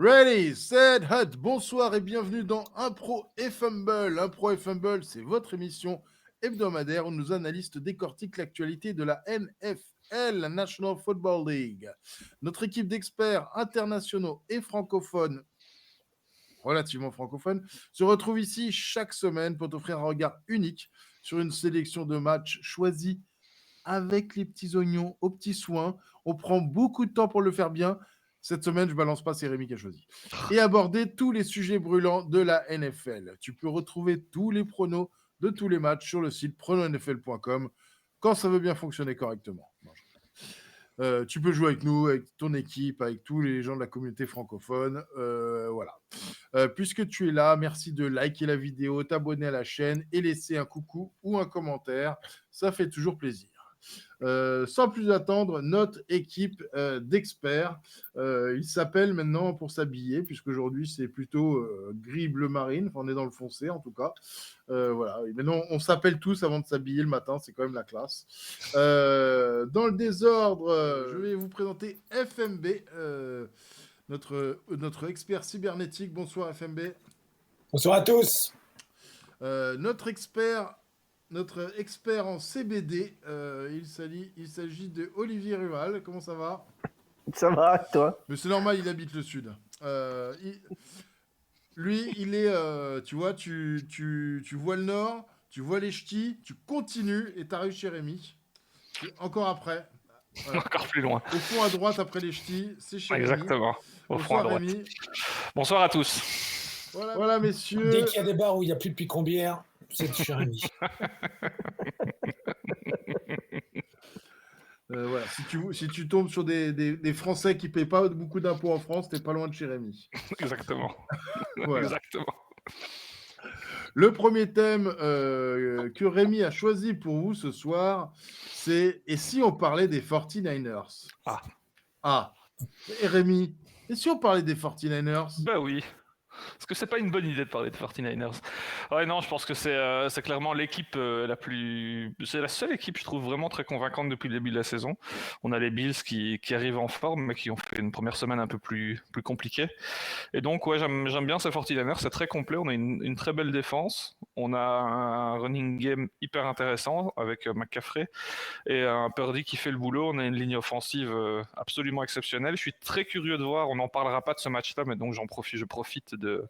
Ready, set, hut. Bonsoir et bienvenue dans Impro et Fumble. Impro et Fumble, c'est votre émission hebdomadaire où nos analystes décortiquent l'actualité de la NFL, la National Football League. Notre équipe d'experts internationaux et francophones, relativement francophones, se retrouve ici chaque semaine pour t'offrir un regard unique sur une sélection de matchs choisis avec les petits oignons, aux petits soins. On prend beaucoup de temps pour le faire bien. Cette semaine, je balance pas, c'est Rémi qui a choisi. Et aborder tous les sujets brûlants de la NFL. Tu peux retrouver tous les pronos de tous les matchs sur le site prononfl.com quand ça veut bien fonctionner correctement. Tu peux jouer avec nous, avec ton équipe, avec tous les gens de la communauté francophone. Voilà. Puisque tu es là, merci de liker la vidéo, t'abonner à la chaîne et laisser un coucou ou un commentaire. Ça fait toujours plaisir. Sans plus attendre, notre équipe d'experts. Il s'appelle maintenant pour s'habiller, puisqu'aujourd'hui c'est plutôt gris bleu marine. Enfin, on est dans le foncé en tout cas. Voilà. Et maintenant, on s'appelle tous avant de s'habiller le matin, c'est quand même la classe. Dans le désordre, je vais vous présenter FMB, notre expert cybernétique. Bonsoir FMB. Bonsoir à tous. Notre expert en CBD, il s'agit de Olivier Rual. Comment ça va? Ça va, toi? Mais c'est normal, il habite le sud. Lui, il est, tu vois, tu vois le nord, tu vois les ch'tis, tu continues et t'arrives chez Rémi. Et encore après. Voilà. Encore plus loin. Au fond à droite, après les ch'tis, c'est chez Rémi. Exactement. Au fond à droite. Rémi. Bonsoir à tous. Voilà, messieurs. Dès qu'il y a des bars où il n'y a plus de picombière, c'est chez Rémi. Voilà. Si tu tombes sur des Français qui ne payent pas beaucoup d'impôts en France, t'es pas loin de chez Rémi. Exactement. Voilà. Exactement. Le premier thème que Rémi a choisi pour vous ce soir, c'est « Et si on parlait des 49ers » Et Rémi, et si on parlait des 49ers? Bah oui. Parce que c'est pas une bonne idée de parler de 49ers. Ouais, non, je pense que c'est clairement l'équipe la plus... C'est la seule équipe, je trouve, vraiment très convaincante depuis le début de la saison. On a les Bills qui arrivent en forme, mais qui ont fait une première semaine un peu plus compliquée. Et donc, ouais, j'aime bien ces 49ers, c'est très complet. On a une très belle défense. On a un running game hyper intéressant avec McCaffrey et un Purdy qui fait le boulot. On a une ligne offensive absolument exceptionnelle. Je suis très curieux de voir, on n'en parlera pas de ce match-là, mais donc je profite de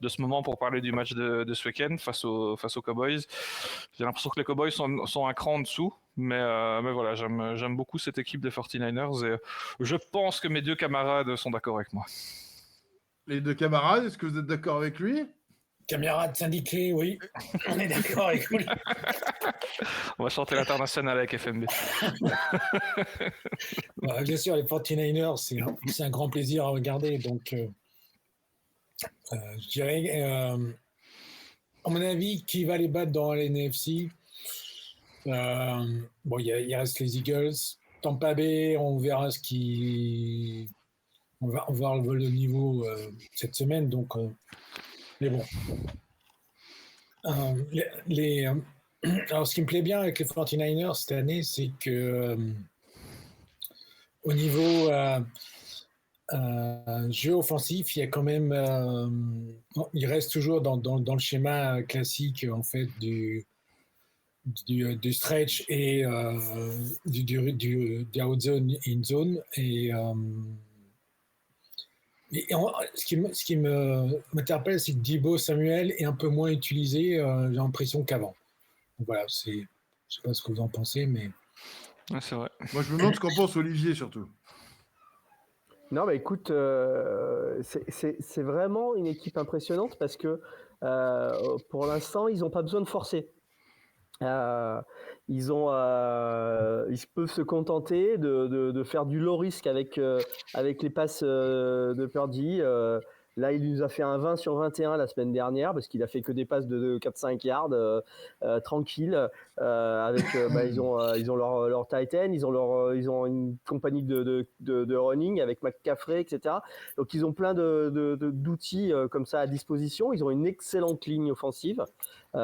ce moment pour parler du match de ce week-end face aux Cowboys. J'ai l'impression que les Cowboys sont un cran en dessous, mais voilà, j'aime beaucoup cette équipe des 49ers et je pense que mes deux camarades sont d'accord avec moi. Les deux camarades, est-ce que vous êtes d'accord avec lui? Camarades syndiqués, oui. On est d'accord avec lui. On va chanter l'international avec FMB. Bien sûr, les 49ers, c'est un grand plaisir à regarder. Donc, je dirais, à mon avis, qui va les battre dans l'NFC? Bon, il reste les Eagles. Tampa Bay, on verra on va voir le niveau cette semaine. Donc, mais bon. Alors, ce qui me plaît bien avec les 49ers cette année, c'est que au niveau jeu offensif, il y a quand même, il reste toujours dans le schéma classique en fait du stretch et du out zone in zone ce qui m'interpelle, c'est que Deebo Samuel est un peu moins utilisé, j'ai l'impression qu'avant. Donc voilà, je ne sais pas ce que vous en pensez, mais... Ouais, c'est vrai. Moi, je me demande ce qu'en pense Olivier, surtout. Non, mais écoute, c'est vraiment une équipe impressionnante parce que pour l'instant, ils n'ont pas besoin de forcer. Ils peuvent se contenter de faire du low risk avec les passes de Purdy. Là, il nous a fait un 20 sur 21 la semaine dernière parce qu'il a fait que des passes de 4-5 yards tranquilles. Ils ont leur tight end, ils ont une compagnie de running avec McCaffrey, etc. Donc ils ont plein d'outils comme ça à disposition. Ils ont une excellente ligne offensive qui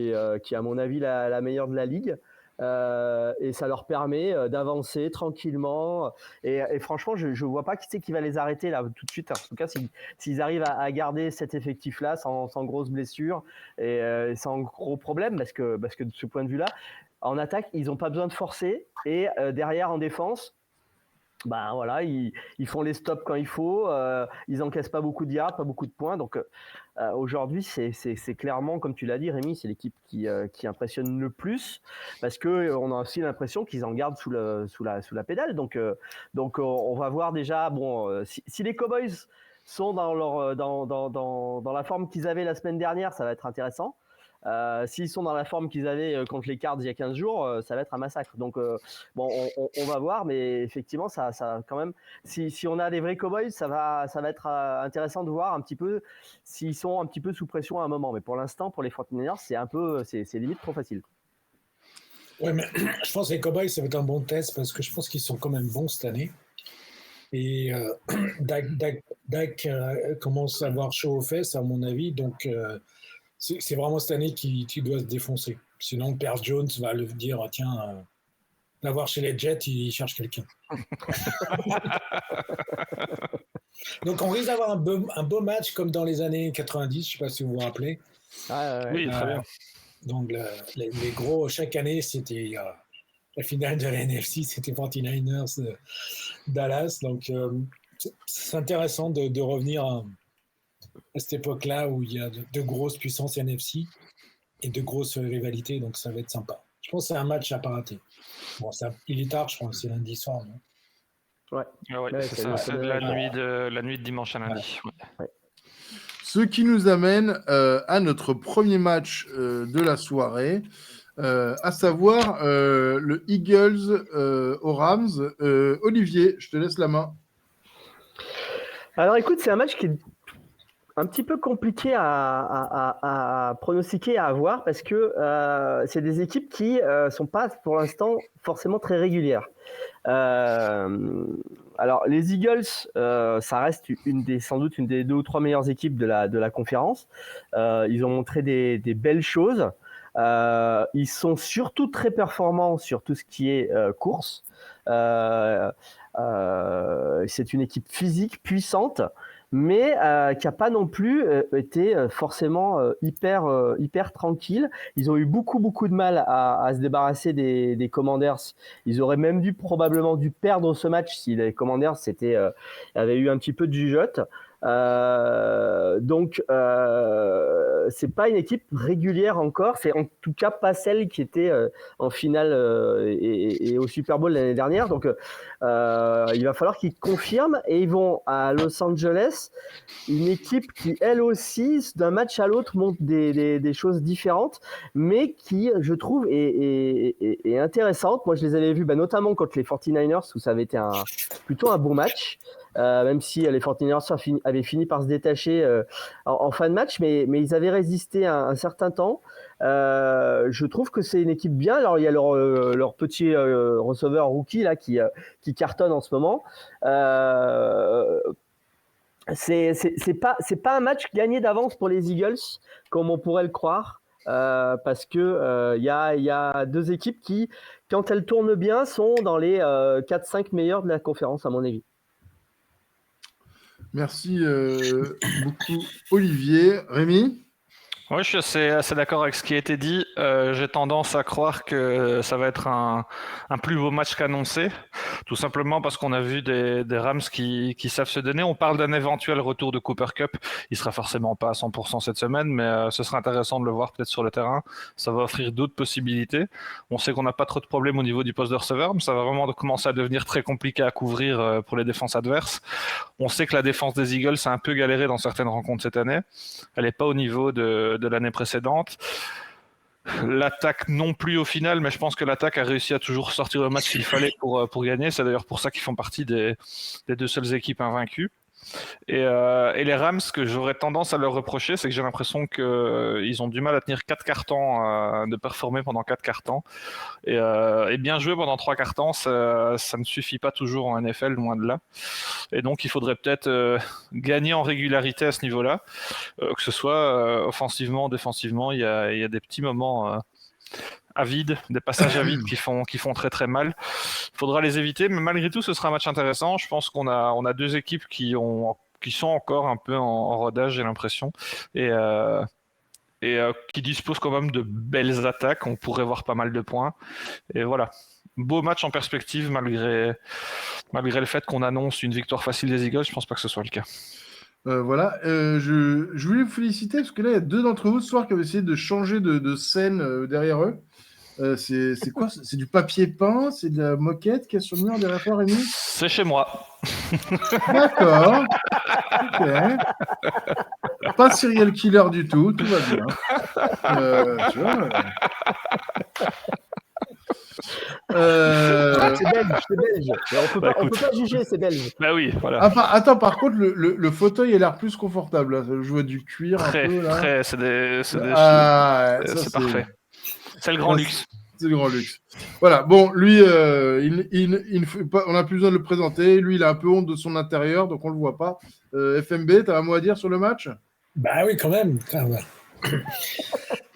est à mon avis la meilleure de la ligue. Et ça leur permet d'avancer tranquillement. Et franchement, je ne vois pas qui c'est qui va les arrêter là tout de suite. En tout cas, s'ils arrivent à garder cet effectif-là sans grosses blessures et sans gros problèmes, parce que de ce point de vue-là, en attaque, ils n'ont pas besoin de forcer. Et derrière, en défense, bah voilà, ils font les stops quand il faut, ils encaissent pas beaucoup de yards, pas beaucoup de points. Donc aujourd'hui, c'est clairement, comme tu l'as dit, Rémi, c'est l'équipe qui impressionne le plus parce que on a aussi l'impression qu'ils en gardent sous la pédale. Donc on va voir déjà. Bon, si les Cowboys sont dans la forme qu'ils avaient la semaine dernière, ça va être intéressant. S'ils sont dans la forme qu'ils avaient contre les Cards il y a 15 jours, ça va être un massacre. Donc, bon, on va voir, mais effectivement, ça quand même. Si on a des vrais Cowboys, ça va être intéressant de voir un petit peu s'ils sont un petit peu sous pression à un moment. Mais pour l'instant, pour les 49ers, c'est limite trop facile. Ouais, mais je pense que les Cowboys, ça va être un bon test parce que je pense qu'ils sont quand même bons cette année. Et Dak commence à avoir chaud aux fesses, à mon avis. Donc, c'est vraiment cette année qui doit se défoncer. Sinon, Père Jones va le dire, tiens, va voir chez les Jets, il cherche quelqu'un. Donc, on risque d'avoir un beau match comme dans les années 90, je ne sais pas si vous vous rappelez. Oui, très bien. Donc, les gros, chaque année, c'était la finale de la NFC, c'était 49ers Dallas. Donc, c'est intéressant de revenir à cette époque-là où il y a de grosses puissances NFC et de grosses rivalités, donc ça va être sympa. Je pense que c'est un match à pas rater. Bon, il est tard, je crois, c'est lundi soir, non? Ouais, c'est ça, c'est la nuit de dimanche à lundi. Ouais. Ce qui nous amène à notre premier match de la soirée, à savoir le Eagles aux Rams. Olivier, je te laisse la main. Alors écoute, c'est un match qui est un petit peu compliqué à pronostiquer, à voir, parce que c'est des équipes qui sont pas pour l'instant forcément très régulières. Alors les Eagles, ça reste sans doute une des 2 ou 3 meilleures équipes de la conférence. Ils ont montré des belles choses. Ils sont surtout très performants sur tout ce qui est course. C'est une équipe physique puissante, mais qui n'a pas non plus été forcément hyper tranquille. Ils ont eu beaucoup de mal à se débarrasser des Commanders. Ils auraient même probablement dû perdre ce match si les Commanders avaient eu un petit peu de jugeote. Donc c'est pas une équipe régulière encore, c'est en tout cas pas celle qui était en finale et au Super Bowl l'année dernière. Donc il va falloir qu'ils confirment, et ils vont à Los Angeles, une équipe qui elle aussi d'un match à l'autre montre des choses différentes, mais qui je trouve est intéressante. Moi je les avais vus notamment contre les 49ers où ça avait été plutôt un bon match. Même si les 49ers avaient fini par se détacher en fin de match, mais ils avaient résisté un certain temps. Je trouve que c'est une équipe bien. Alors il y a leur petit receveur rookie là qui cartonne en ce moment. C'est pas un match gagné d'avance pour les Eagles comme on pourrait le croire. Parce que y a 2 équipes qui, quand elles tournent bien, sont dans les 4-5 meilleures de la conférence à mon avis. Merci beaucoup, Olivier. Rémi ? Oui, je suis assez d'accord avec ce qui a été dit. J'ai tendance à croire que ça va être un plus beau match qu'annoncé, tout simplement parce qu'on a vu des Rams qui savent se donner. On parle d'un éventuel retour de Cooper Kupp. Il sera forcément pas à 100% cette semaine, mais ce sera intéressant de le voir peut-être sur le terrain. Ça va offrir d'autres possibilités. On sait qu'on n'a pas trop de problèmes au niveau du poste de receveur, mais ça va vraiment commencer à devenir très compliqué à couvrir pour les défenses adverses. On sait que la défense des Eagles a un peu galéré dans certaines rencontres cette année. Elle n'est pas au niveau de l'année précédente. L'attaque non plus au final, mais je pense que l'attaque a réussi à toujours sortir le match qu'il fallait pour gagner. C'est d'ailleurs pour ça qu'ils font partie des 2 seules équipes invaincues. Et les Rams, ce que j'aurais tendance à leur reprocher, c'est que j'ai l'impression qu'ils ont du mal à tenir 4 quarts-temps, de performer pendant 4 quarts-temps. Et bien jouer pendant 3 quarts-temps, ça ne suffit pas toujours en NFL, loin de là. Et donc il faudrait peut-être gagner en régularité à ce niveau-là, que ce soit offensivement, défensivement. Il y a des petits moments à vide, des passages à vide qui font très très mal. Il faudra les éviter, mais malgré tout, ce sera un match intéressant. Je pense qu'on a deux équipes qui sont encore un peu en rodage, j'ai l'impression, et qui disposent quand même de belles attaques. On pourrait voir pas mal de points. Et voilà, beau match en perspective malgré le fait qu'on annonce une victoire facile des Eagles. Je pense pas que ce soit le cas. Voilà, je voulais vous féliciter parce que là, il y a deux d'entre vous ce soir qui avaient essayé de changer de scène derrière eux. C'est quoi? C'est du papier peint? C'est de la moquette qu'il y a sur le mur derrière toi, Rémi? C'est chez moi. D'accord. Ok. Pas serial killer du tout va bien. Tu vois. C'est belge. Mais on peut pas juger, c'est belge. Bah oui, voilà. Attends, par contre, le fauteuil a l'air plus confortable. Là. Je vois du cuir un peu là. C'est parfait. C'est le grand luxe. C'est le grand luxe. Voilà. Bon, lui, on n'a plus besoin de le présenter. Lui, il a un peu honte de son intérieur, donc on le voit pas. FMB, tu as un mot à dire sur le match? Bah oui, quand même.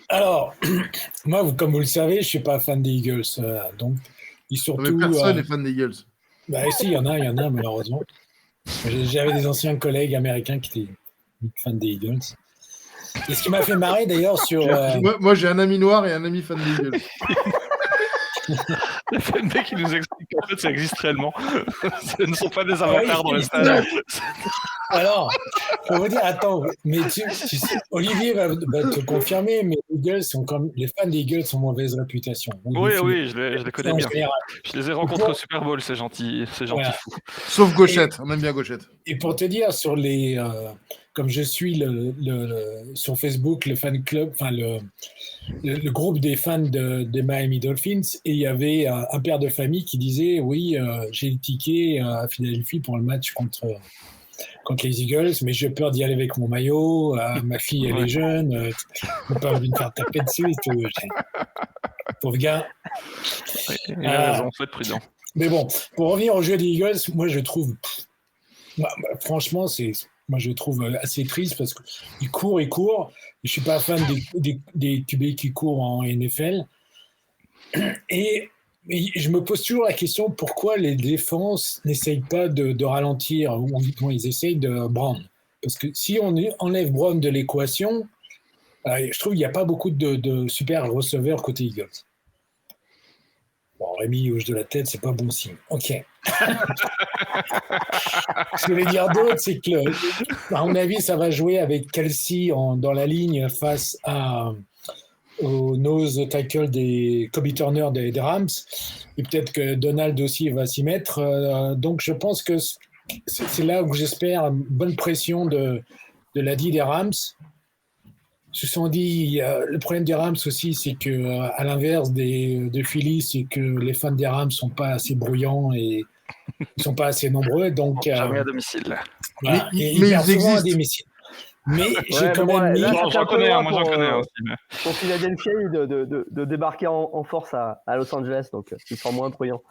Alors, moi, comme vous le savez, je ne suis pas fan des Eagles. Donc, surtout, mais personne n'est fan des Eagles. Bah si, il y en a malheureusement. J'avais des anciens collègues américains qui étaient fans des Eagles. Et ce qui m'a fait marrer d'ailleurs sur... Moi, j'ai un ami noir et un ami fan des Eagles. Le FMB qui nous explique qu'en fait, ça existe réellement. Ce ne sont pas des avatars dans le stade. Alors, on va dire, attends, mais tu sais, Olivier va te confirmer, mais les fans des Eagles ont mauvaise réputation. Oui, je les connais bien. Je les ai rencontrés au Super Bowl, c'est gentil voilà. Fou. Sauf Gauchette, on aime bien Gauchette. Et pour te dire, sur les, comme je suis sur Facebook, le fan club, enfin le groupe des fans des Miami Dolphins, et il y avait un père de famille qui disait, oui, j'ai le ticket à Philadelphie pour le match contre les Eagles, mais j'ai peur d'y aller avec mon maillot, ma fille elle est jeune, j'ai pas envie de me faire taper dessus et tout. Pauvre gars. Il a raison, faut être prudent. Mais bon, pour revenir au jeu des Eagles, moi je trouve, franchement, moi je trouve assez triste parce qu'il court. Je suis pas fan des QB qui courent en NFL. Et je me pose toujours la question pourquoi les défenses n'essayent pas de ralentir, ou ils essayent de Brown. Parce que si on enlève Brown de l'équation, je trouve qu'il n'y a pas beaucoup de super receveurs côté Eagles. Bon, Rémi hoche de la tête, c'est pas bon signe. Ok. Ce que je vais dire d'autre, c'est que, à mon avis, ça va jouer avec Kelsey dans la ligne face au nose tackle des Kobe Turner des Rams. Et peut-être que Donald aussi va s'y mettre. Donc, je pense que c'est là où j'espère une bonne pression de la D des Rams. Se sont dit, le problème des Rams aussi, c'est que à l'inverse de Philly, c'est que les fans des Rams sont pas assez bruyants et ils sont pas assez nombreux, donc jamais à domicile. Voilà, mais ils existent à domicile. Mais j'ai quand même mis. J'en connais un aussi. Pour Philadelphie de débarquer en force à Los Angeles, donc ils sont moins bruyants.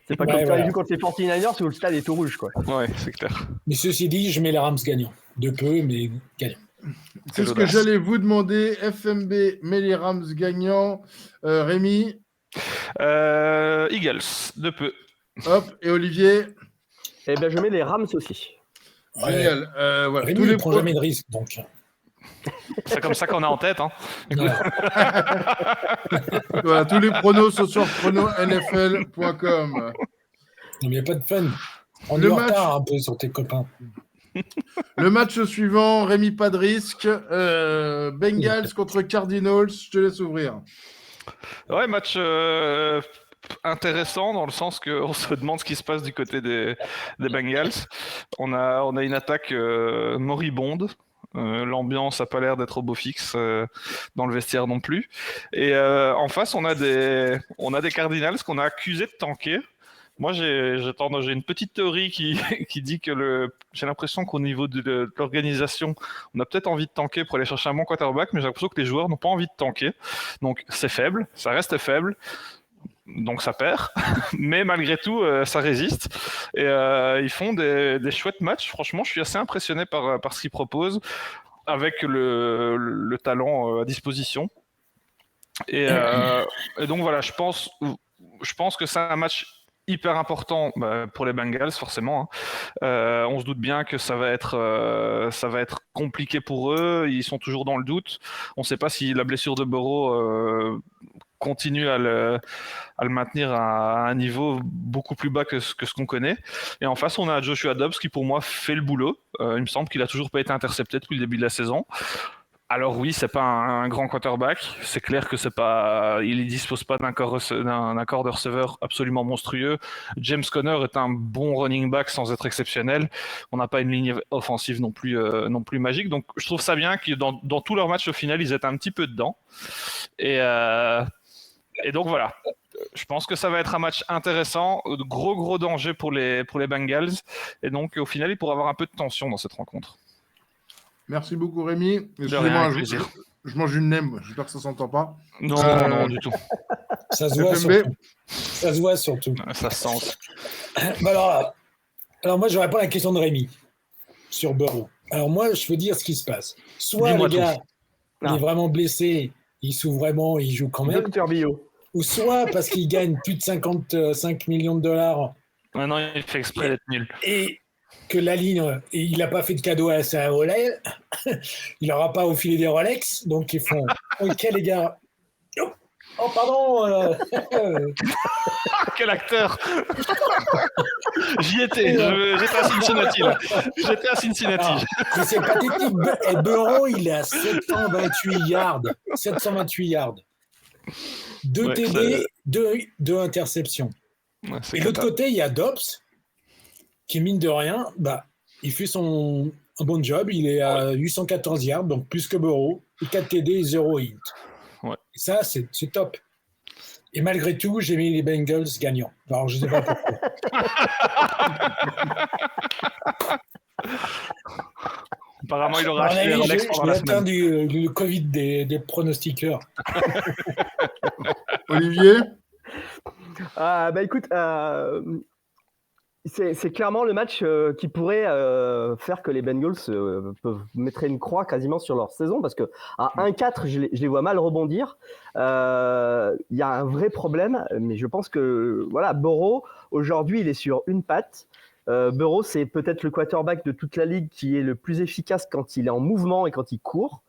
C'est pas comme ça, vu contre les 49ers où le stade est tout rouge, quoi. Ouais, c'est clair. Mais ceci dit, je mets les Rams gagnants. De peu, mais gagnants. C'est ce que j'allais vous demander. FMB met les Rams gagnants. Rémi Eagles, de peu. Hop, et Olivier? Eh bien, je mets les Rams aussi. Génial. Voilà. Rémi ne prend jamais de risque, donc. C'est comme ça qu'on a en tête. Hein. Voilà, tous les pronos ce soir, pronosnfl.com. Non, mais il n'y a pas de fun. On est en retard un peu sur tes copains. Le match suivant, Rémi, pas de risque. Bengals contre Cardinals, je te laisse ouvrir. Ouais, match intéressant dans le sens qu'on se demande ce qui se passe du côté des Bengals. On a une attaque moribonde. L'ambiance n'a pas l'air d'être au beau fixe dans le vestiaire non plus. Et en face, on a des Cardinals qu'on a accusés de tanker. Moi, j'ai une petite théorie qui dit que j'ai l'impression qu'au niveau de l'organisation, on a peut-être envie de tanker pour aller chercher un bon quarterback, mais j'ai l'impression que les joueurs n'ont pas envie de tanker. Donc, c'est faible, ça reste faible. Donc ça perd, mais malgré tout, ça résiste. Et ils font des chouettes matchs. Franchement, je suis assez impressionné par ce qu'ils proposent, avec le talent à disposition. Et donc voilà, je pense que c'est un match hyper important pour les Bengals, forcément. On se doute bien que ça va être compliqué pour eux. Ils sont toujours dans le doute. On ne sait pas si la blessure de Burrow continue à le maintenir à un niveau beaucoup plus bas que ce qu'on connaît. Et en face, on a Joshua Dobbs qui, pour moi, fait le boulot. Il me semble qu'il a toujours pas été intercepté depuis le début de la saison. Alors oui, c'est pas un grand quarterback. C'est clair que il dispose pas d'un corps de receveur absolument monstrueux. James Conner est un bon running back sans être exceptionnel. On n'a pas une ligne offensive non plus magique. Donc je trouve ça bien que dans tous leurs matchs au final, ils étaient un petit peu dedans. Et donc voilà. Je pense que ça va être un match intéressant, de gros danger pour les Bengals. Et donc au final, il pourra avoir un peu de tension dans cette rencontre. Merci beaucoup, Rémi. Excusez-moi, je mange une nem. J'espère que ça s'entend pas. Non, du tout. Ça se voit surtout. Ça se voit surtout. Ça se sent. Alors moi, je réponds à la question de Rémi sur Burrow. Alors moi, je veux dire ce qui se passe. Soit le gars il est vraiment blessé, il souffre vraiment, il joue quand même. Docteur Bio. Ou soit parce qu'il gagne plus de 55 millions de dollars. Maintenant, il fait exprès d'être nul. Et que la ligne, il n'a pas fait de cadeau à sa Rolex, il n'aura pas au filet des Rolex, donc ils font ok les gars. Oh pardon. Quel acteur. J'y étais. J'étais à Cincinnati là. C'est pathétique. Et Burrow, il est à 728 yards. 728 yards. 2 TD, 2 interceptions. Ouais, et de l'autre côté, il y a Dobbs qui, mine de rien, il fait un bon job. Il est à 814 yards, donc plus que Burrow. 4 TD et 0 hit. Ouais. Et ça, c'est top. Et malgré tout, j'ai mis les Bengals gagnants. Alors, je ne sais pas pourquoi. Apparemment, il aura acheté Rolex pendant la semaine. Du Covid des pronostiqueurs. Olivier ? Écoute, c'est clairement le match qui pourrait faire que les Bengals mettraient une croix quasiment sur leur saison, parce que à 1-4, je les vois mal rebondir. Il y a un vrai problème, mais je pense que Burrow, aujourd'hui, il est sur une patte. Burrow, c'est peut-être le quarterback de toute la ligue qui est le plus efficace quand il est en mouvement et quand il court.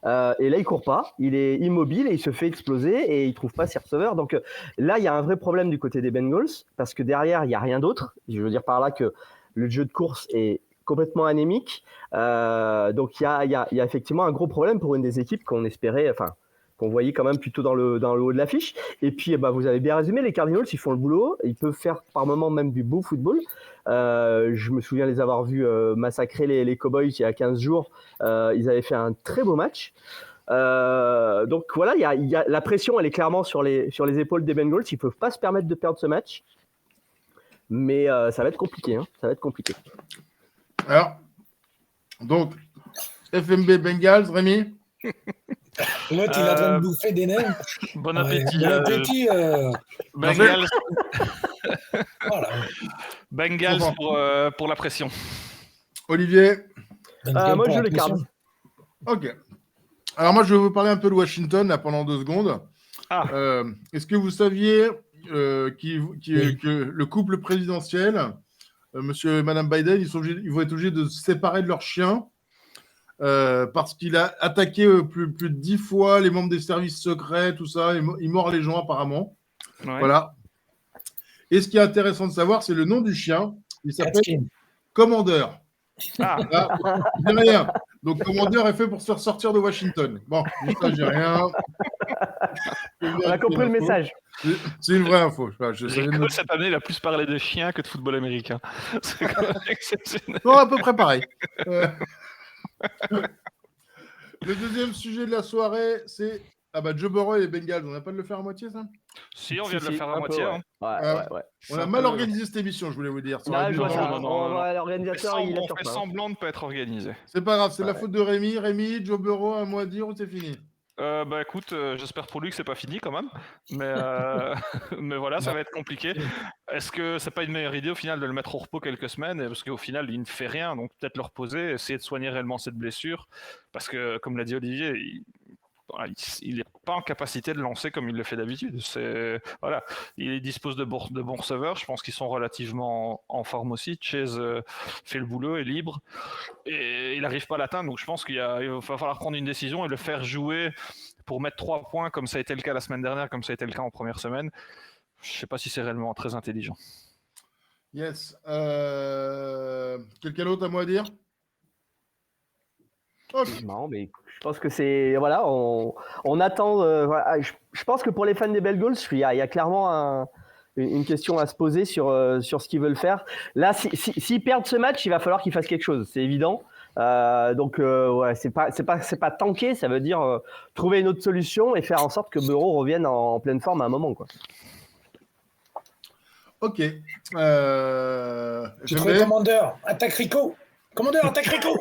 Et là, il court pas, il est immobile et il se fait exploser et il trouve pas ses receveurs. Donc là, il y a un vrai problème du côté des Bengals parce que derrière, il y a rien d'autre. Je veux dire par là que le jeu de course est complètement anémique. Donc il y a effectivement un gros problème pour une des équipes qu'on espérait, qu'on voyait quand même plutôt dans le haut de l'affiche. Et puis, vous avez bien résumé, les Cardinals, ils font le boulot. Ils peuvent faire par moments même du beau football. Je me souviens les avoir vus massacrer les Cowboys il y a 15 jours. Ils avaient fait un très beau match. Donc voilà, la pression, elle est clairement sur les épaules des Bengals. Ils ne peuvent pas se permettre de perdre ce match. Mais ça va être compliqué. Ça va être compliqué. Alors, donc, FMB Bengals, Rémi ? L'autre, il est en train de bouffer des nerfs. Bon appétit. Bon appétit. Bengals. Voilà. Bengals pour la pression. Olivier ? Moi, je le Cards. Ok. Alors, moi, je vais vous parler un peu de Washington là, pendant 2 secondes. Est-ce que vous saviez que le couple présidentiel, monsieur et madame Biden, ils vont être obligés de se séparer de leur chien parce qu'il a attaqué plus de 10 fois les membres des services secrets, tout ça. Il mord les gens, apparemment. Ouais. Voilà. Et ce qui est intéressant de savoir, c'est le nom du chien. Il s'appelle Commander. J'ai rien. Donc, Commander est fait pour se faire sortir de Washington. Bon, ça, j'ai rien. On a compris le message. C'est une vraie info. Rico, cette année, il a plus parlé de chiens que de football américain. C'est quand même exceptionnel. Non, à peu près pareil. Le deuxième sujet de la soirée, c'est Joe Burrow et les Bengals. On n'a pas de le faire à moitié, ça ? Si, on vient de le faire à moitié. Ouais. On a mal organisé cette émission, je voulais vous dire. L'organisateur, il a fait semblant de ne pas être organisé. C'est pas grave, c'est la faute de Rémi. Rémi, Joe Burrow, un mot à dire ou c'est fini ? Écoute, j'espère pour lui que c'est pas fini quand même, mais voilà, ça va être compliqué. Est-ce que c'est pas une meilleure idée au final de le mettre au repos quelques semaines, parce qu'au final il ne fait rien, donc peut-être le reposer, essayer de soigner réellement cette blessure, parce que comme l'a dit Olivier, il n'est pas en capacité de lancer comme il le fait d'habitude. Voilà. Il dispose de bons receveurs. Je pense qu'ils sont relativement en forme aussi. Chase fait le boulot, est libre. Et il n'arrive pas à l'atteindre. Donc je pense qu'il va falloir prendre une décision et le faire jouer pour mettre 3 points, comme ça a été le cas la semaine dernière, comme ça a été le cas en première semaine. Je ne sais pas si c'est réellement très intelligent. Yes. Quelqu'un d'autre à moi à dire? Non, mais je pense que c'est... Voilà, on attend... voilà, je pense que pour les fans des Bengals, il y a clairement une question à se poser sur ce qu'ils veulent faire. Là, s'ils perdent ce match, il va falloir qu'ils fassent quelque chose, c'est évident. Donc, ouais, c'est pas tanker, ça veut dire trouver une autre solution et faire en sorte que Burrow revienne en pleine forme à un moment, quoi. Ok. J'ai trouvé Commandeur, attaque Rico. Commandeur, attaque Rico.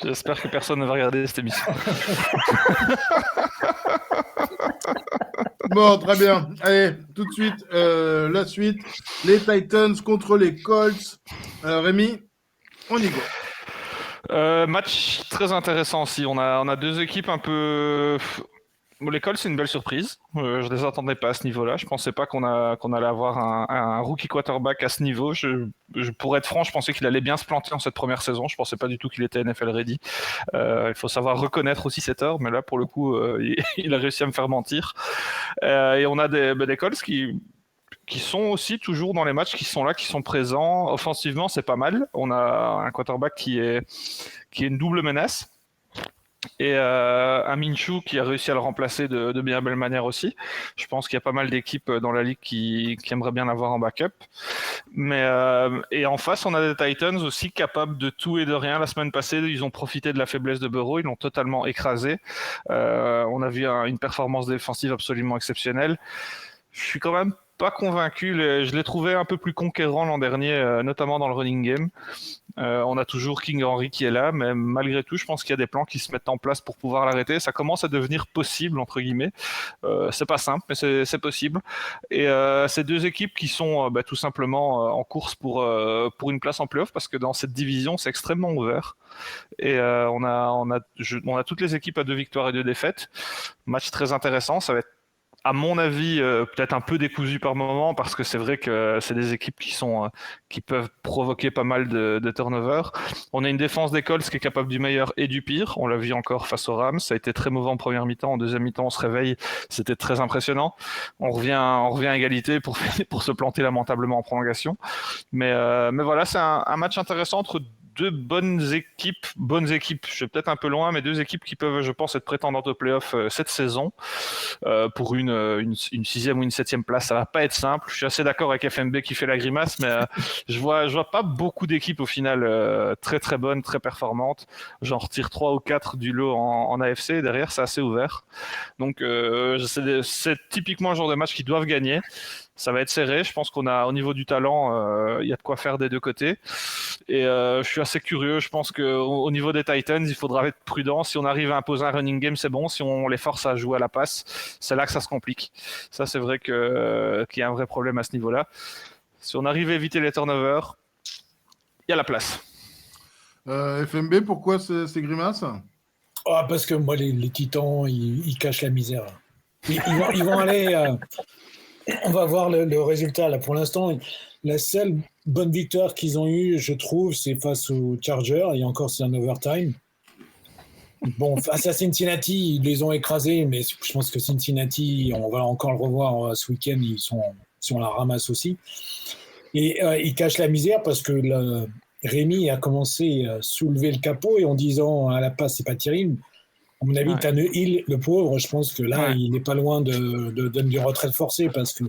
J'espère que personne ne va regarder cette émission. Bon, très bien. Allez, tout de suite, la suite. Les Titans contre les Colts. Rémi, on y va. Match très intéressant aussi. On a deux équipes un peu... Bon, les Colts, c'est une belle surprise. Je ne les attendais pas à ce niveau-là. Je ne pensais pas qu'on allait avoir un rookie quarterback à ce niveau. Pour être franc, je pensais qu'il allait bien se planter en cette première saison. Je ne pensais pas du tout qu'il était NFL ready. Il faut savoir reconnaître aussi cette heure, mais là, pour le coup, il a réussi à me faire mentir. Et on a des Colts qui sont aussi toujours dans les matchs, qui sont là, qui sont présents. Offensivement, c'est pas mal. On a un quarterback qui est une double menace. Et un Minshew qui a réussi à le remplacer de bien belle manière aussi. Je pense qu'il y a pas mal d'équipes dans la ligue qui aimeraient bien l'avoir en backup. Et en face, on a des Titans aussi capables de tout et de rien. La semaine passée, ils ont profité de la faiblesse de Burrow, ils l'ont totalement écrasé. On a vu une performance défensive absolument exceptionnelle. Je suis quand même pas convaincu. Je l'ai trouvé un peu plus conquérant l'an dernier, notamment dans le running game. On a toujours King Henry qui est là, mais malgré tout, je pense qu'il y a des plans qui se mettent en place pour pouvoir l'arrêter. Ça commence à devenir possible, entre guillemets. C'est pas simple, mais c'est possible. Et ces deux équipes qui sont tout simplement en course pour une place en playoff, parce que dans cette division, c'est extrêmement ouvert. Et on a toutes les équipes à 2 victoires et 2 défaites. Match très intéressant. Ça va être, à mon avis, peut-être un peu décousu par moment, parce que c'est vrai que c'est des équipes qui peuvent provoquer pas mal de turnovers. On a une défense des Colts qui est capable du meilleur et du pire. On l'a vu encore face aux Rams. Ça a été très mauvais en première mi-temps. En deuxième mi-temps, on se réveille. C'était très impressionnant. On revient à égalité pour se planter lamentablement en prolongation. Mais voilà, c'est un match intéressant entre deux bonnes équipes, je suis peut-être un peu loin, mais deux équipes qui peuvent, je pense, être prétendantes au playoff cette saison pour une 6e ou une 7e place. Ça va pas être simple. Je suis assez d'accord avec FMB qui fait la grimace, mais je vois pas beaucoup d'équipes au final très très bonnes, très performantes. J'en retire 3 ou 4 du lot en AFC, et derrière c'est assez ouvert. Donc c'est typiquement le genre de match qu'ils doivent gagner. Ça va être serré. Je pense qu'on a, au niveau du talent, il y a de quoi faire des deux côtés. Et je suis assez curieux. Je pense qu'au niveau des Titans, il faudra être prudent. Si on arrive à imposer un running game, c'est bon. Si on les force à jouer à la passe, c'est là que ça se complique. Ça, c'est vrai qu'il y a un vrai problème à ce niveau-là. Si on arrive à éviter les turnovers, il y a la place. FMB, pourquoi ces grimaces? Parce que moi, les Titans, ils cachent la misère. Ils vont aller... On va voir le résultat. Là, pour l'instant, la seule bonne victoire qu'ils ont eue, je trouve, c'est face aux Chargers. Et encore, c'est un overtime. Bon, face à Cincinnati, ils les ont écrasés, mais je pense que Cincinnati, on va encore le revoir ce week-end, si on la ramasse aussi. Et ils cachent la misère parce que Rémi a commencé à soulever le capot et en disant à la passe, c'est pas terrible. À mon avis, Tannehill, le pauvre, je pense que là, il n'est pas loin d'une retraite forcée parce que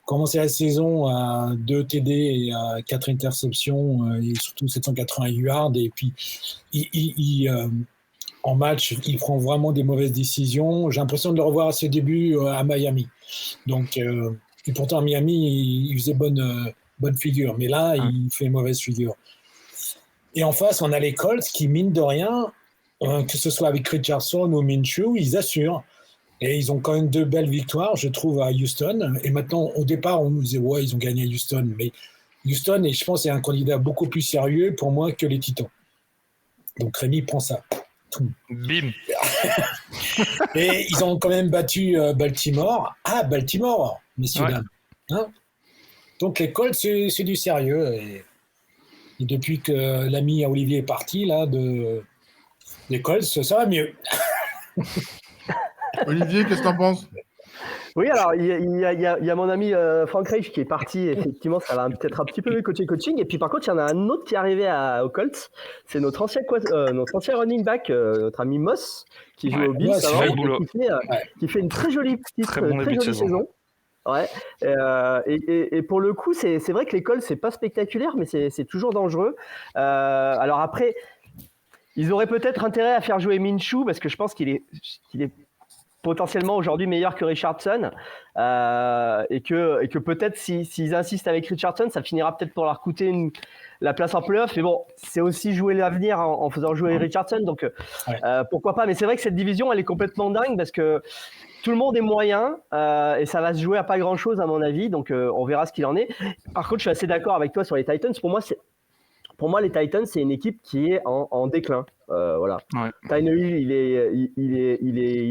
commencer la saison à 2 TD et à 4 interceptions et surtout 780 yards et puis en match, il prend vraiment des mauvaises décisions. J'ai l'impression de le revoir à ses débuts à Miami. Donc, et pourtant à Miami, il faisait bonne figure, mais là, il fait mauvaise figure. Et en face, on a les Colts qui, mine de rien, que ce soit avec Richardson ou Minshew, ils assurent. Et ils ont quand même 2 belles victoires, je trouve, à Houston. Et maintenant, au départ, on nous disait, ouais, ils ont gagné à Houston. Mais Houston, je pense, est un candidat beaucoup plus sérieux pour moi que les Titans. Donc Rémi prend ça. Bim. Et ils ont quand même battu Baltimore. Ah, Baltimore, messieurs, dames. Hein, donc les Colts, c'est du sérieux. Et depuis que l'ami Olivier est parti, là, des Colts, ça va mieux. Olivier, qu'est-ce que t'en penses? Oui, alors il y a mon ami Frank Reich qui est parti. Effectivement, ça va peut-être un petit peu mieux coaching. Et puis par contre, il y en a un autre qui est arrivé aux Colts. C'est notre ancien running back, notre ami Moss, qui joue au Bills Moss, avant, fait le boulot. qui fait une très jolie Très bon début de jolie saison. Ouais. Et pour le coup, c'est vrai que les Colts, c'est pas spectaculaire, mais c'est toujours dangereux. Alors après, ils auraient peut-être intérêt à faire jouer Minshew parce que je pense qu'il est potentiellement aujourd'hui meilleur que Richardson et que peut-être s'ils insistent avec Richardson, ça finira peut-être pour leur coûter la place en playoff. Mais bon, c'est aussi jouer l'avenir en faisant jouer Richardson, donc pourquoi pas. Mais c'est vrai que cette division, elle est complètement dingue parce que tout le monde est moyen et ça va se jouer à pas grand-chose à mon avis, donc on verra ce qu'il en est. Par contre, je suis assez d'accord avec toi sur les Titans. Pour moi, les Titans, c'est une équipe qui est en déclin. Voilà. Ouais. Tannehill, il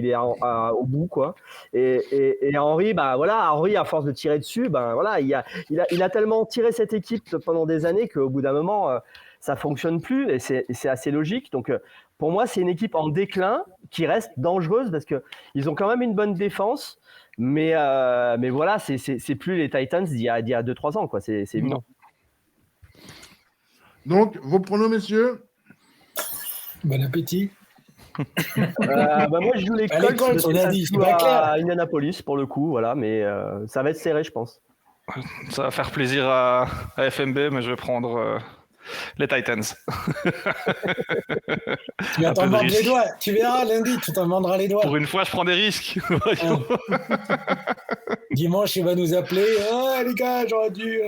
est au bout, quoi. Et Henry, bah voilà, Henry, à force de tirer dessus, ben voilà, il a tellement tiré cette équipe pendant des années qu'au bout d'un moment, ça fonctionne plus et c'est assez logique. Donc, pour moi, c'est une équipe en déclin qui reste dangereuse parce que ils ont quand même une bonne défense, mais voilà, c'est plus les Titans d'il y a 2-3 ans, quoi. C'est évident. Donc, vos pronos, messieurs? Bon appétit. Moi, je joue les Colts, on a dit, c'est pas clair. À Indianapolis, pour le coup, voilà, mais ça va être serré, je pense. Ça va faire plaisir à FMB, mais je vais prendre les Titans. Tu vas t'en mordre les doigts. Tu verras lundi, tu t'en mordras les doigts. Pour une fois, je prends des risques. Dimanche, il va nous appeler. Oh, les gars, j'aurais dû...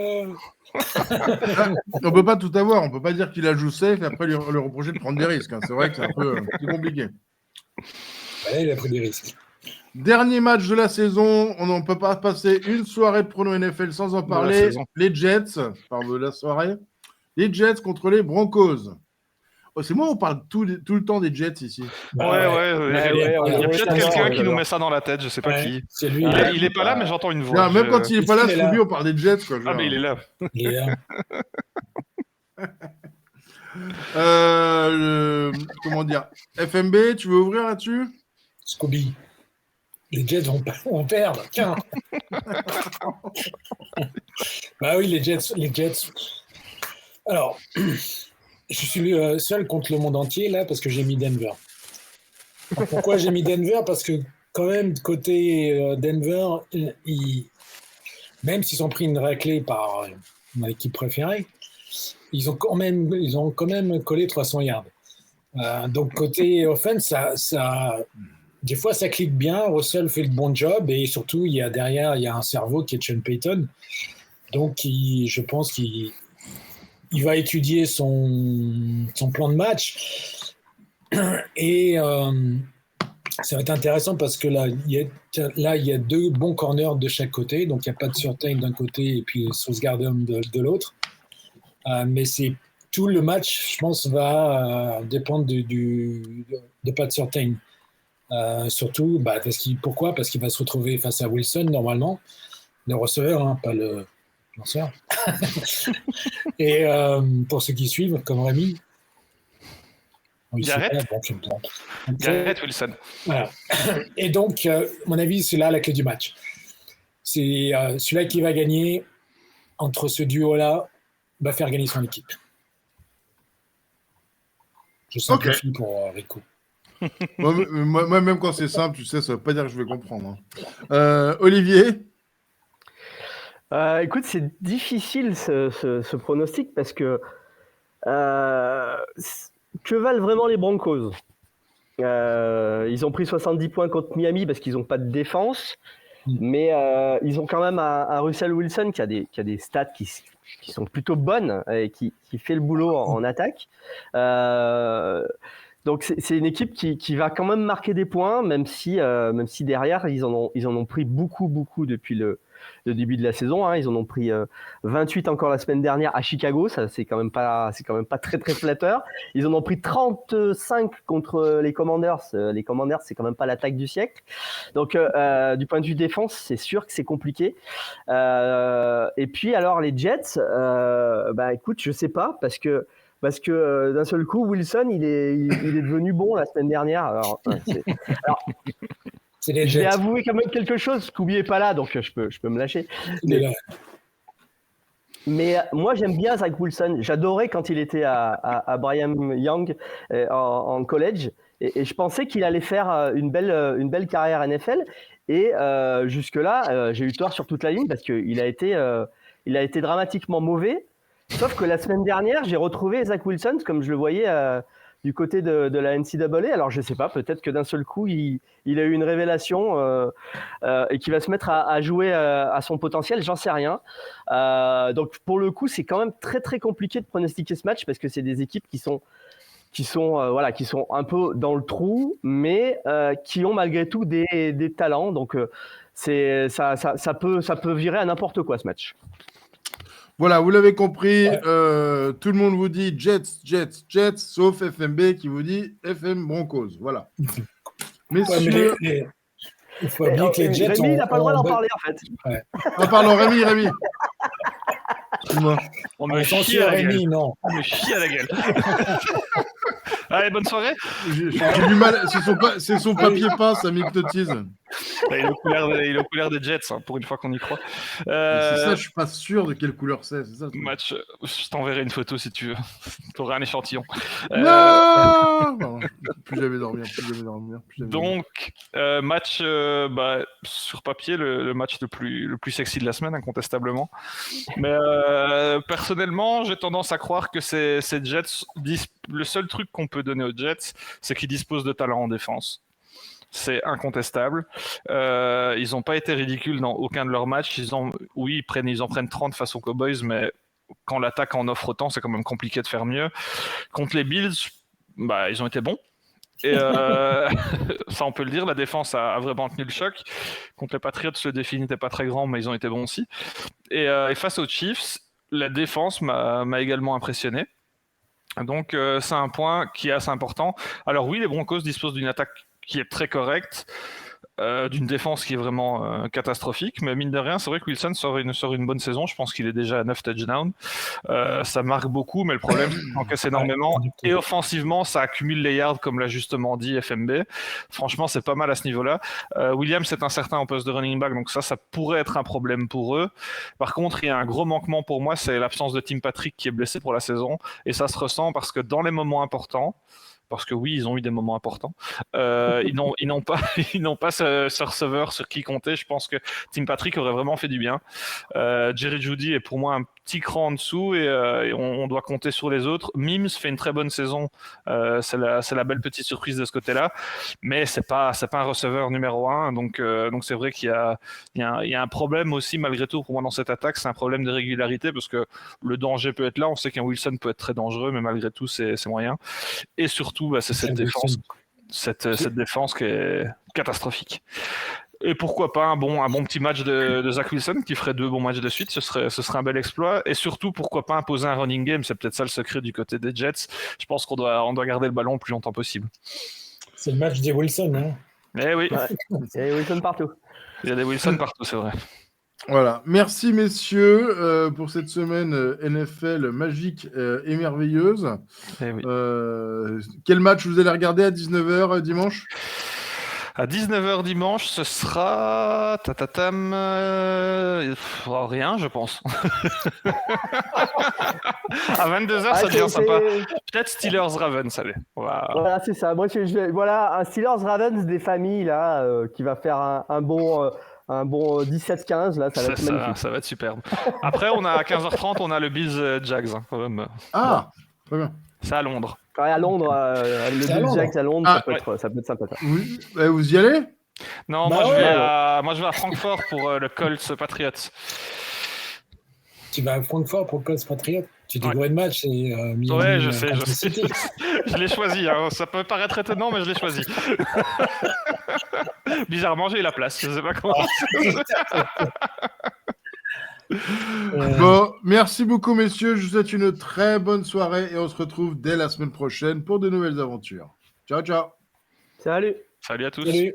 On peut pas tout avoir, on peut pas dire qu'il a joué safe et après lui reprocher de prendre des risques. Hein. C'est vrai que c'est un peu plus compliqué. Ouais, il a pris des risques. Dernier match de la saison, on ne peut pas passer une soirée de prono NFL sans en parler. Les Jets, de la soirée. Les Jets contre les Broncos. Oh, c'est moi, on parle tout le temps des Jets ici. Ouais. Il y a peut-être quelqu'un qui nous met ça dans la tête, je sais pas qui. C'est lui. Il est pas là, mais j'entends une voix. Non, même quand il est pas là, c'est lui, on parle des Jets. Quoi, mais il est là. Il est là. Comment dire? FMB, tu veux ouvrir là-dessus? Scooby. Les Jets vont perdre. Tiens. Bah oui, les Jets. Alors, je suis seul contre le monde entier là parce que j'ai mis Denver. Alors, pourquoi j'ai mis Denver? Parce que quand même côté Denver, même s'ils ont pris une raclée par mon équipe préférée, ils ont quand même collé 300 yards. Donc côté offense, ça des fois ça clique bien. Russell fait le bon job et surtout derrière il y a un cerveau qui est Sean Payton. Donc je pense qu'il va étudier son plan de match et ça va être intéressant parce que là il y a deux bons corners de chaque côté, donc il n'y a pas de Surtain d'un côté et puis Sauce Gardner de l'autre. Mais c'est tout le match, je pense, va dépendre de Pat Surtain. Surtout, pourquoi? Parce qu'il va se retrouver face à Wilson normalement, le receveur, hein, pas le lanceur. Et pour ceux qui suivent, comme Rémi. Garrett Wilson. Voilà. Et donc, à mon avis, c'est là la clé du match. C'est celui-là qui va gagner entre ce duo-là, va faire gagner son équipe. Je simplifie pour Rico. moi, même quand c'est simple, tu sais, ça ne veut pas dire que je vais comprendre. Hein. Olivier? Écoute, c'est difficile ce pronostic parce que que valent vraiment les Broncos? Ils ont pris 70 points contre Miami parce qu'ils n'ont pas de défense, mais ils ont quand même un Russell Wilson qui a des stats qui sont plutôt bonnes et qui fait le boulot en attaque. Donc c'est une équipe qui va quand même marquer des points, même si derrière ils en ont pris beaucoup depuis début de la saison. Hein. Ils en ont pris 28 encore la semaine dernière à Chicago. Ça, c'est quand même pas très très flatteur. Ils en ont pris 35 contre les Commanders. Les Commanders, c'est quand même pas l'attaque du siècle. Donc, du point de vue défense, c'est sûr que c'est compliqué. Et puis, alors, les Jets, écoute, je sais pas, parce que d'un seul coup, Wilson, il est devenu bon la semaine dernière. Alors, je vais avouer quand même quelque chose. Scooby est pas là, donc je peux me lâcher. Mais moi, j'aime bien Zach Wilson. J'adorais quand il était à Brigham Young en college. Et je pensais qu'il allait faire une belle carrière NFL. Et jusque-là, j'ai eu tort sur toute la ligne parce qu'il a été dramatiquement mauvais. Sauf que la semaine dernière, j'ai retrouvé Zach Wilson comme je le voyais du côté de la NCAA. Alors, je ne sais pas, peut-être que d'un seul coup, il a eu une révélation et qu'il va se mettre à jouer à son potentiel, j'en sais rien. Donc, pour le coup, c'est quand même très, très compliqué de pronostiquer ce match parce que c'est des équipes qui sont un peu dans le trou, mais qui ont malgré tout des talents. Donc, ça peut virer à n'importe quoi ce match. Voilà, vous l'avez compris, tout le monde vous dit Jets, sauf FMB qui vous dit FM Broncos. Voilà. Messieurs... il faut oublier que les Jets Rémi, il n'a pas le droit d'en parler, en fait. Ouais. Ah, pardon, Rémi. Excuse-moi. On me chie à la gueule. Rémi, non. On me chie à la gueule. Allez, bonne soirée. J'ai du mal. C'est son papier peint, ça m'hypnotise. Il est aux couleurs des Jets, hein, pour une fois qu'on y croit. C'est ça, je suis pas sûr de quelle couleur c'est. Ça, match, je t'enverrai une photo si tu veux. Tu auras un échantillon. Non, plus jamais dormir. Donc, match sur papier, le match le plus sexy de la semaine, incontestablement. Mais personnellement, j'ai tendance à croire que ces Jets, le seul truc qu'on peut donner aux Jets, c'est qu'ils disposent de talent en défense. C'est incontestable. Ils n'ont pas été ridicules dans aucun de leurs matchs. Ils en prennent 30 face aux Cowboys, mais quand l'attaque en offre autant, c'est quand même compliqué de faire mieux. Contre les Bills, ils ont été bons. Et ça, on peut le dire, la défense a vraiment tenu le choc. Contre les Patriots, le défi n'était pas très grand, mais ils ont été bons aussi. Et face aux Chiefs, la défense m'a également impressionné. Donc, c'est un point qui est assez important. Alors oui, les Broncos disposent d'une attaque qui est très correcte, d'une défense qui est vraiment catastrophique, mais mine de rien, c'est vrai que Wilson sort une bonne saison. Je pense qu'il est déjà à 9 touchdowns. Ça marque beaucoup, mais le problème, c'est qu'il encaisse énormément. Et offensivement, ça accumule les yards, comme l'a justement dit FMB. Franchement, c'est pas mal à ce niveau-là. Williams est incertain en poste de running back, donc ça pourrait être un problème pour eux. Par contre, il y a un gros manquement pour moi, c'est l'absence de Tim Patrick qui est blessé pour la saison. Et ça se ressent parce que dans les moments importants, parce que oui, ils ont eu des moments importants. Ils n'ont pas ce receveur sur qui compter. Je pense que Tim Patrick aurait vraiment fait du bien. Jerry Jeudy est pour moi un petit cran en dessous et on doit compter sur les autres. Mims fait une très bonne saison. C'est la belle petite surprise de ce côté-là. Mais c'est pas un receveur numéro 1. Donc c'est vrai qu'il y a un problème aussi malgré tout pour moi dans cette attaque. C'est un problème de régularité parce que le danger peut être là. On sait qu'un Wilson peut être très dangereux, mais malgré tout, c'est moyen. Et surtout, c'est cette défense qui est catastrophique. Et pourquoi pas un bon petit match de Zach Wilson qui ferait 2 bons matchs de suite, ce serait un bel exploit. Et surtout, pourquoi pas imposer un running game, c'est peut-être ça le secret du côté des Jets. Je pense qu'on doit garder le ballon le plus longtemps possible. C'est le match des Wilson, hein. Eh oui. Ouais. Il y a des Wilson partout. Il y a des Wilson partout, c'est vrai. Voilà, merci messieurs pour cette semaine NFL magique et merveilleuse. Eh oui. Quel match vous allez regarder à 19h dimanche ? À 19h dimanche, ce sera rien, je pense. À 22h, ça devient sympa. Peut-être Steelers-Ravens, allez. Voilà, c'est ça. Moi, un Steelers-Ravens des familles là, qui va faire un bon 17-15, là, ça va être magnifique. Ça va être superbe. Après, à 15h30, on a le Bills-Jags. Ah, très bien. C'est à Londres. Ouais, à Londres, le Bills-Jags à Londres, ça peut être sympa. Oui. Vous y allez ? Non, moi je vais à Francfort pour le Colts Patriots. Tu vas à Francfort pour le Colts Patriots ? Tu dis de match et ouais, je sais. Je l'ai choisi. Hein. Ça peut paraître étonnant, mais je l'ai choisi. Bizarrement, j'ai eu la place. Je sais pas comment. Bon, merci beaucoup, messieurs. Je vous souhaite une très bonne soirée et on se retrouve dès la semaine prochaine pour de nouvelles aventures. Ciao, ciao. Salut. Salut à tous. Salut.